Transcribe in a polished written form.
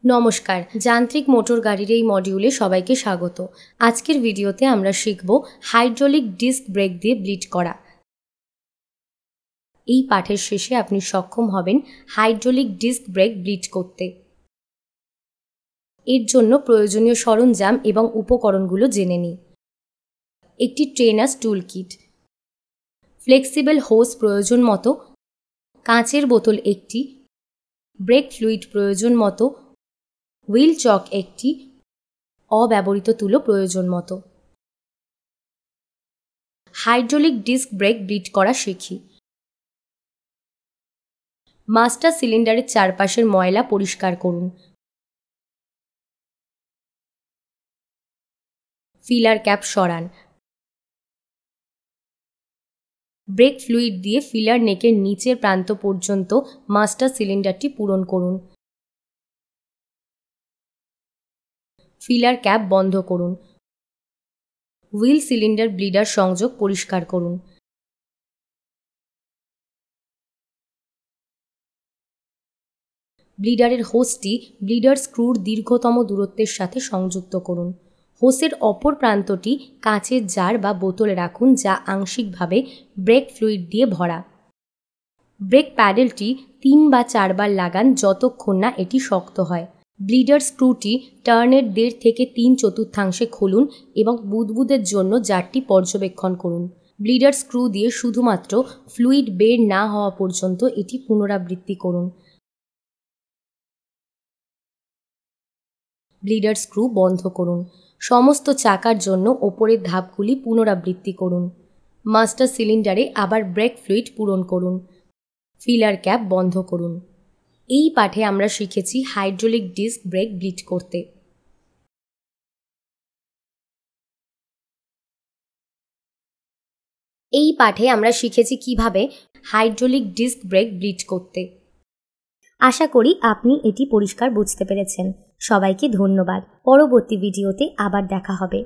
নমস্কার, যান্ত্রিক মোটর গাড়ির এই মডিউলে সবাইকে স্বাগত। আজকের ভিডিওতে আমরা শিখব হাইড্রোলিক ডিস্ক ব্রেক দিয়ে ব্লিড করা। এই পাঠের শেষে আপনি সক্ষম হবেন হাইড্রোলিক ডিস্ক ব্রেক ব্লিড করতে। এর জন্য প্রয়োজনীয় সরঞ্জাম এবং উপকরণগুলো জেনে নিই। একটি ট্রেনার্স টুল কিট, ফ্লেক্সিবল হোস প্রয়োজন মতো, কাঁচের বোতল একটি, ব্রেক ফ্লুইড প্রয়োজন মতো, হুইল চক একটি, অব্যবহৃত তুলো প্রয়োজন মতো। হাইড্রোলিক ডিস্ক ব্রেক ব্লিড করা শিখি। মাস্টার সিলিন্ডারের চারপাশের ময়লা পরিষ্কার করুন। ফিলার ক্যাপ সরান। ব্রেক ফ্লুইড দিয়ে ফিলার নেকের নিচের প্রান্ত পর্যন্ত মাস্টার সিলিন্ডারটি পূরণ করুন। ফিলার ক্যাপ বন্ধ করুন। হুইল সিলিন্ডার ব্লিডার সংযোগ পরিষ্কার করুন। ব্লিডারের হোসটি ব্লিডার স্ক্রুর দীর্ঘতম দূরত্বের সাথে সংযুক্ত করুন। হোসের অপর প্রান্তটি কাঁচের জার বা বোতলে রাখুন, যা আংশিকভাবে ব্রেক ফ্লুইড দিয়ে ভরা। ব্রেক প্যাডেলটি 3 বা 4 বার লাগান যতক্ষণ না এটি শক্ত হয়। ব্লিডার স্ক্রুটি টার্নের 1.5 থেকে 3/4 খুলুন এবং বুদবুদের জন্য জারটি পর্যবেক্ষণ করুন। ব্লিডার স্ক্রু দিয়ে শুধুমাত্র ফ্লুইড বের না হওয়া পর্যন্ত এটি পুনরাবৃত্তি করুন। ব্লিডার স্ক্রু বন্ধ করুন। সমস্ত চাকার জন্য ওপরের ধাপগুলি পুনরাবৃত্তি করুন। মাস্টার সিলিন্ডারে আবার ব্রেক ফ্লুইড পূরণ করুন। ফিলার ক্যাপ বন্ধ করুন। এই পাঠে আমরা শিখেছি হাইড্রোলিক ডিস্ক ব্রেক ব্লিড করতে। এই পাঠে আমরা শিখেছি কিভাবে হাইড্রোলিক ডিস্ক ব্রেক ব্লিড করতে। আশা করি আপনি এটি পরিষ্কার বুঝতে পেরেছেন। সবাইকে ধন্যবাদ। পরবর্তী ভিডিওতে আবার দেখা হবে।